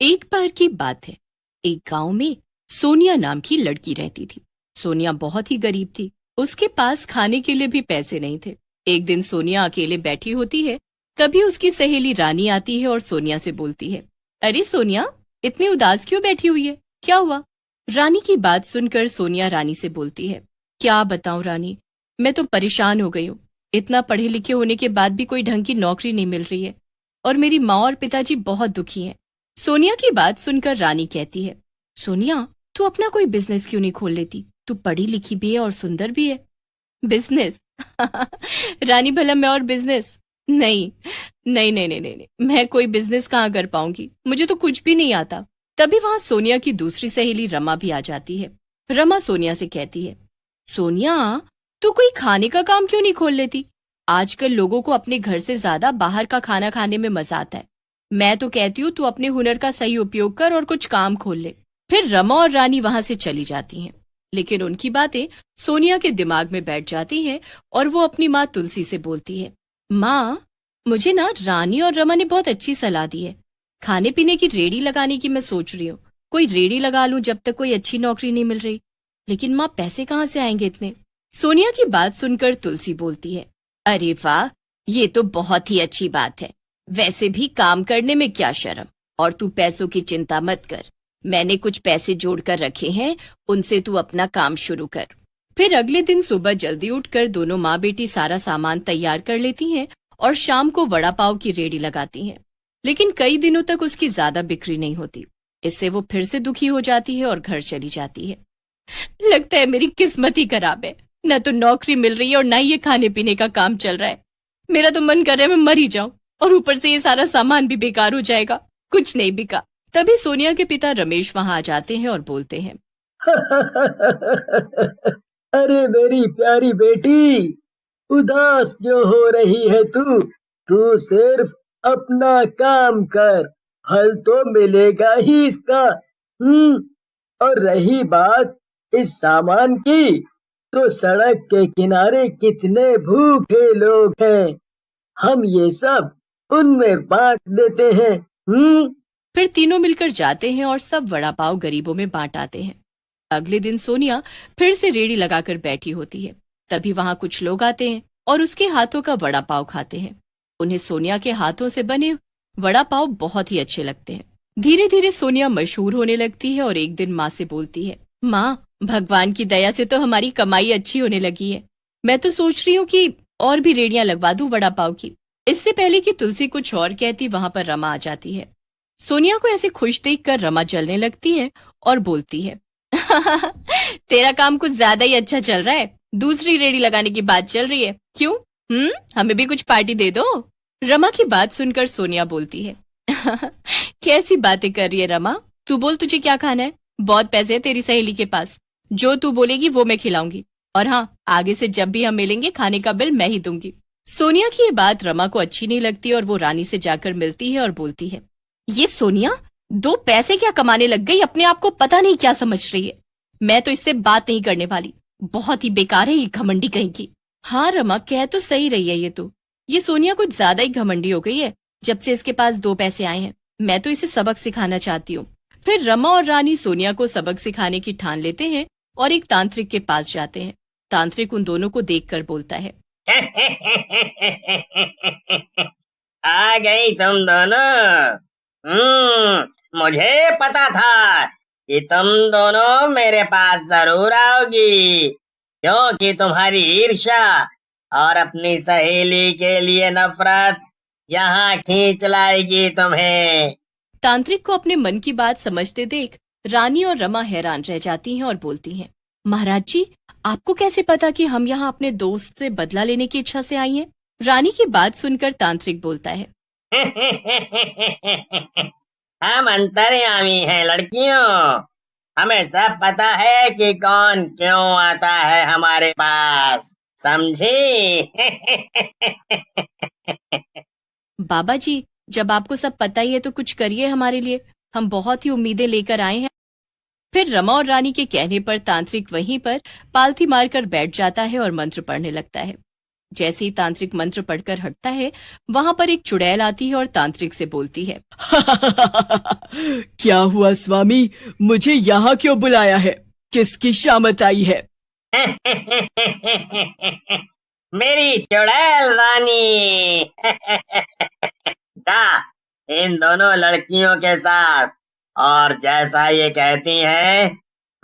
एक बार की बात है। एक गांव में सोनिया नाम की लड़की रहती थी। सोनिया बहुत ही गरीब थी। उसके पास खाने के लिए भी पैसे नहीं थे। एक दिन सोनिया अकेले बैठी होती है। तभी उसकी सहेली रानी आती है और सोनिया से बोलती है, अरे सोनिया, इतनी उदास क्यों बैठी हुई है? क्या हुआ? रानी की बात सुनकर सोनिया रानी से बोलती है, क्या बताऊं रानी, मैं तो परेशान हो गई हूँ। इतना पढ़े लिखे होने के बाद भी कोई ढंग की नौकरी नहीं मिल रही है और मेरी माँ और पिताजी बहुत दुखी हैं। सोनिया की बात सुनकर रानी कहती है, सोनिया, तू अपना कोई बिजनेस क्यों नहीं खोल लेती? तू पढ़ी लिखी भी है और सुंदर भी है। बिजनेस? रानी, भला मैं और बिजनेस? नहीं नहीं नहीं नहीं नहीं नहीं, मैं कोई बिजनेस कहाँ कर पाऊंगी, मुझे तो कुछ भी नहीं आता। तभी वहां सोनिया की दूसरी सहेली रमा भी आ जाती है। रमा सोनिया से कहती है, सोनिया, तू कोई खाने का काम क्यों नहीं खोल लेती? आजकल लोगों को अपने घर से ज्यादा बाहर का खाना खाने में मजा आता है। मैं तो कहती हूँ तू अपने हुनर का सही उपयोग कर और कुछ काम खोल ले। फिर रमा और रानी वहां से चली जाती हैं। लेकिन उनकी बातें सोनिया के दिमाग में बैठ जाती हैं और वो अपनी माँ तुलसी से बोलती है, माँ, मुझे ना रानी और रमा ने बहुत अच्छी सलाह दी है। खाने पीने की रेडी लगाने की मैं सोच रही हूँ। कोई रेडी लगा लूं जब तक कोई अच्छी नौकरी नहीं मिल रही। लेकिन माँ, पैसे कहाँ से आएंगे इतने? सोनिया की बात सुनकर तुलसी बोलती है, अरे वाह, ये तो बहुत ही अच्छी बात है। वैसे भी काम करने में क्या शर्म। और तू पैसों की चिंता मत कर, मैंने कुछ पैसे जोड़ कर रखे हैं, उनसे तू अपना काम शुरू कर। फिर अगले दिन सुबह जल्दी उठकर दोनों माँ बेटी सारा सामान तैयार कर लेती हैं और शाम को वड़ा पाव की रेडी लगाती हैं। लेकिन कई दिनों तक उसकी ज्यादा बिक्री नहीं होती। इससे वो फिर से दुखी हो जाती है और घर चली जाती है। लगता है मेरी किस्मत ही खराब है, न तो नौकरी मिल रही है और न ही ये खाने पीने का काम चल रहा है। मेरा तो मन कर रहा है मैं मर ही जाऊं और ऊपर से ये सारा सामान भी बेकार हो जाएगा, कुछ नहीं बिका। तभी सोनिया के पिता रमेश वहां आ जाते हैं और बोलते हैं, अरे मेरी प्यारी बेटी, उदास क्यों हो रही है तू? तू सिर्फ अपना काम कर, फल तो मिलेगा ही इसका। और रही बात इस सामान की, तो सड़क के किनारे कितने भूखे लोग हैं, हम ये सब उनमें बांट देते हैं। फिर तीनों मिलकर जाते हैं और सब वड़ा पाव गरीबों में बांट आते हैं। अगले दिन सोनिया फिर से रेड़ी लगाकर बैठी होती है। तभी वहां कुछ लोग आते हैं और उसके हाथों का वड़ा पाव खाते हैं। उन्हें सोनिया के हाथों से बने वड़ा पाव बहुत ही अच्छे लगते हैं। धीरे धीरे सोनिया मशहूर होने लगती है और एक दिन माँ से बोलती है, माँ, भगवान की दया से तो हमारी कमाई अच्छी होने लगी है। मैं तो सोच रही हूँ कि और भी रेड़ियां लगवा दूं वड़ा पाव की। इससे पहले कि तुलसी कुछ और कहती, वहां पर रमा आ जाती है। सोनिया को ऐसे खुश देखकर रमा जलने लगती है और बोलती है, तेरा काम कुछ ज्यादा ही अच्छा चल रहा है। दूसरी रेडी लगाने की बात चल रही है, क्यों? हमें भी कुछ पार्टी दे दो। रमा की बात सुनकर सोनिया बोलती है, कैसी बातें कर रही है रमा? तू बोल, तुझे क्या खाना है? बहुत पैसे है तेरी सहेली के पास, जो तू बोलेगी वो मैं खिलाऊंगी। और हाँ, आगे से जब भी हम मिलेंगे खाने का बिल मैं ही दूंगी। सोनिया की ये बात रमा को अच्छी नहीं लगती और वो रानी से जाकर मिलती है और बोलती है, ये सोनिया दो पैसे क्या कमाने लग गई, अपने आप को पता नहीं क्या समझ रही है। मैं तो इससे बात नहीं करने वाली, बहुत ही बेकार है ये घमंडी कहीं की। हाँ रमा, कह तो सही रही है ये सोनिया कुछ ज्यादा ही घमंडी हो गई है जब से इसके पास दो पैसे आए हैं। मैं तो इसे सबक सिखाना चाहती हूँ। फिर रमा और रानी सोनिया को सबक सिखाने की ठान लेते हैं और एक तांत्रिक के पास जाते हैं। तांत्रिक उन दोनों को देखकर बोलता है, आ गई तुम दोनों। मुझे पता था कि तुम दोनों मेरे पास जरूर आओगी, क्योंकि तुम्हारी ईर्ष्या और अपनी सहेली के लिए नफरत यहाँ खींच लाएगी तुम्हें। तांत्रिक को अपने मन की बात समझते देख रानी और रमा हैरान रह जाती हैं और बोलती हैं, महाराज जी, आपको कैसे पता कि हम यहाँ अपने दोस्त से बदला लेने की इच्छा से आई हैं? रानी की बात सुनकर तांत्रिक बोलता है, हम अंतर्यामी हैं लड़कियों, हमें सब पता है कि कौन क्यों आता है हमारे पास, समझी? बाबा जी, जब आपको सब पता ही है तो कुछ करिए हमारे लिए, हम बहुत ही उम्मीदें लेकर आए हैं। फिर रमा और रानी के कहने पर तांत्रिक वहीं पर पालथी मारकर बैठ जाता है और मंत्र पढ़ने लगता है। जैसे ही तांत्रिक मंत्र पढ़कर हटता है, वहां पर एक चुड़ैल आती है और तांत्रिक से बोलती है। क्या हुआ स्वामी, मुझे यहाँ क्यों बुलाया है? किसकी शामत आई है? मेरी चुड़ैल रानी। जा इन दोनों लड़कियों के साथ और जैसा ये कहती हैं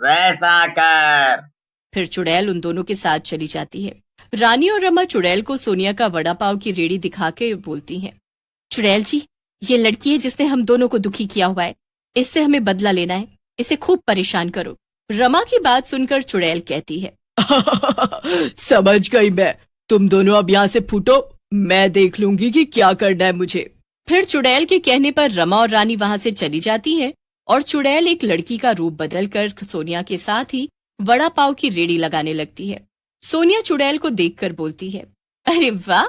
वैसा कर। फिर चुड़ैल उन दोनों के साथ चली जाती है। रानी और रमा चुड़ैल को सोनिया का वड़ा पाव की रेड़ी दिखा के बोलती हैं, चुड़ैल जी, ये लड़की है जिसने हम दोनों को दुखी किया हुआ है, इससे हमें बदला लेना है, इसे खूब परेशान करो। रमा की बात सुनकर चुड़ैल कहती है, समझ गई मैं, तुम दोनों अब यहाँ से फूटो, मैं देख लूंगी कि क्या करना है मुझे। फिर चुड़ैल के कहने पर रमा और रानी वहां से चली जाती है और चुड़ैल एक लड़की का रूप बदलकर सोनिया के साथ ही वड़ा पाव की रेड़ी लगाने लगती है। सोनिया चुड़ैल को देखकर बोलती है, अरे वाह,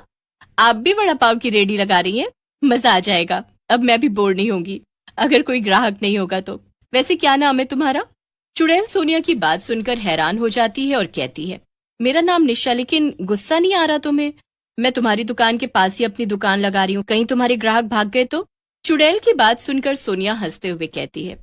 आप भी वड़ा पाव की रेडी लगा रही हैं, मजा आ जाएगा, अब मैं भी बोर नहीं होंगी अगर कोई ग्राहक नहीं होगा तो। वैसे क्या नाम है तुम्हारा? चुड़ैल सोनिया की बात सुनकर हैरान हो जाती है और कहती है, मेरा नाम निशा, लेकिन गुस्सा नहीं आ रहा तुम्हें? मैं तुम्हारी दुकान के पास ही अपनी दुकान लगा रही हूँ, कहीं तुम्हारे ग्राहक भाग गए तो? चुड़ैल की बात सुनकर सोनिया हंसते हुए कहती है,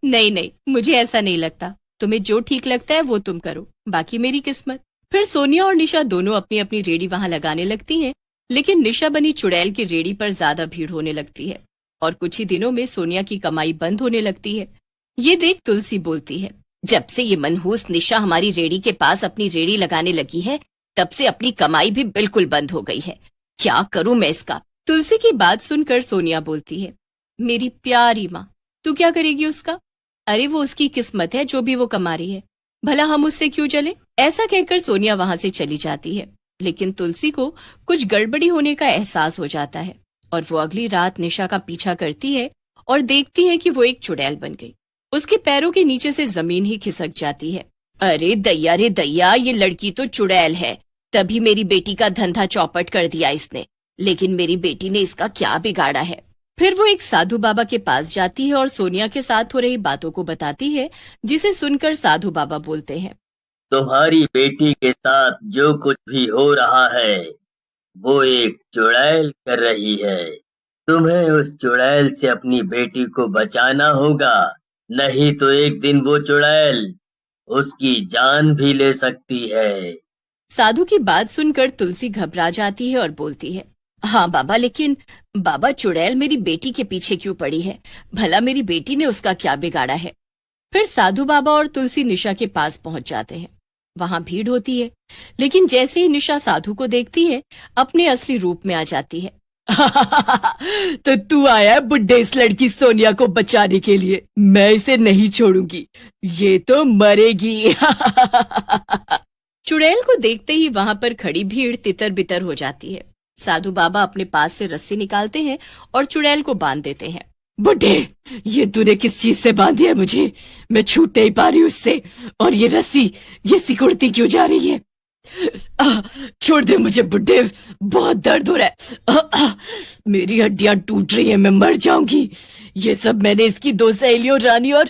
नहीं नहीं, मुझे ऐसा नहीं लगता, तुम्हें जो ठीक लगता है वो तुम करो, बाकी मेरी किस्मत। फिर सोनिया और निशा दोनों अपनी अपनी रेडी वहां लगाने लगती हैं, लेकिन निशा बनी चुड़ैल की रेडी पर ज्यादा भीड़ होने लगती है और कुछ ही दिनों में सोनिया की कमाई बंद होने लगती है। ये देख तुलसी बोलती है, जब से ये मनहूस निशा हमारी रेडी के पास अपनी रेडी लगाने लगी है, तब से अपनी कमाई भी बिल्कुल बंद हो गई है, क्या करूं मैं इसका? तुलसी की बात सुनकर सोनिया बोलती है, मेरी प्यारी माँ, तू क्या करेगी उसका? अरे वो उसकी किस्मत है, जो भी वो कमा रही है, भला हम उससे क्यों जले? ऐसा कहकर सोनिया वहां से चली जाती है, लेकिन तुलसी को कुछ गड़बड़ी होने का एहसास हो जाता है और वो अगली रात निशा का पीछा करती है और देखती है कि वो एक चुड़ैल बन गई। उसके पैरों के नीचे से जमीन ही खिसक जाती है। अरे दैया रे दैया, ये लड़की तो चुड़ैल है, तभी मेरी बेटी का धंधा चौपट कर दिया इसने, लेकिन मेरी बेटी ने इसका क्या बिगाड़ा है? फिर वो एक साधु बाबा के पास जाती है और सोनिया के साथ हो रही बातों को बताती है, जिसे सुनकर साधु बाबा बोलते हैं, तुम्हारी बेटी के साथ जो कुछ भी हो रहा है वो एक चुड़ैल कर रही है। तुम्हें उस चुड़ैल से अपनी बेटी को बचाना होगा, नहीं तो एक दिन वो चुड़ैल उसकी जान भी ले सकती है। साधु की बात सुनकर तुलसी घबरा जाती है और बोलती है, हाँ बाबा, लेकिन बाबा चुड़ैल मेरी बेटी के पीछे क्यों पड़ी है? भला मेरी बेटी ने उसका क्या बिगाड़ा है? फिर साधु बाबा और तुलसी निशा के पास पहुंच जाते हैं। वहां भीड़ होती है, लेकिन जैसे ही निशा साधु को देखती है, अपने असली रूप में आ जाती है। तो तू आया है बुड्ढे इस लड़की सोनिया को बचाने के लिए? मैं इसे नहीं छोड़ूंगी, ये तो मरेगी। चुड़ैल को देखते ही वहां पर खड़ी भीड़ तितर बितर हो जाती है। साधु बाबा अपने पास से रस्सी निकालते हैं और चुड़ैल को बांध देते हैं। बुड्ढे, ये तूने किस चीज से बांधी है मुझे? मैं छूट नहीं पा रही हूँ इससे, और ये रस्सी ये सिकुड़ती क्यों जा रही है? छोड़ दे मुझे बुड्ढे, बहुत दर्द हो रहा है। मेरी हड्डियां टूट रही हैं, मैं मर जाऊंगी। ये सब मैंने इसकी दो सहेलियों रानी और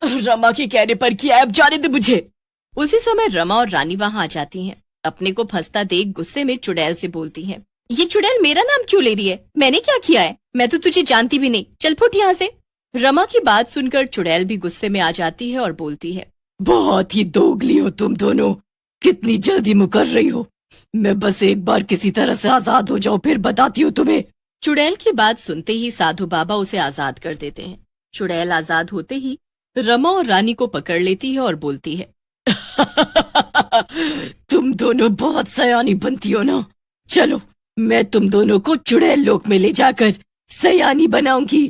रमा के कहने पर किया है, अब जाने दे मुझे। उसी समय रमा और रानी वहां आ जाती हैं। अपने को फंसता देख गुस्से में चुड़ैल से बोलती हैं, ये चुड़ैल मेरा नाम क्यों ले रही है? मैंने क्या किया है? मैं तो तुझे जानती भी नहीं, चल फुट यहाँ से। रमा की बात सुनकर चुड़ैल भी गुस्से में आ जाती है और बोलती है, बहुत ही दोगली हो तुम दोनों, कितनी जल्दी मुकर रही हो। मैं बस एक बार किसी तरह से आजाद हो जाऊं, फिर बताती हूँ तुम्हें। चुड़ैल की बात सुनते ही साधु बाबा उसे आजाद कर देते हैं। चुड़ैल आजाद होते ही रमा और रानी को पकड़ लेती है और बोलती है, तुम दोनों बहुत सयानी बनती हो ना, चलो मैं तुम दोनों को चुड़ैल लोक में ले जाकर सयानी बनाऊंगी।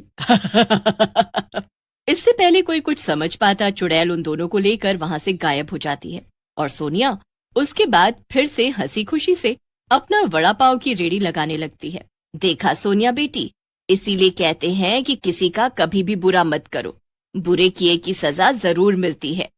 इससे पहले कोई कुछ समझ पाता, चुड़ैल उन दोनों को लेकर वहां से गायब हो जाती है और सोनिया उसके बाद फिर से हंसी खुशी से अपना वड़ा पाव की रेड़ी लगाने लगती है। देखा सोनिया बेटी, इसीलिए कहते हैं कि किसी का कभी भी बुरा मत करो, बुरे किए की सजा जरूर मिलती है।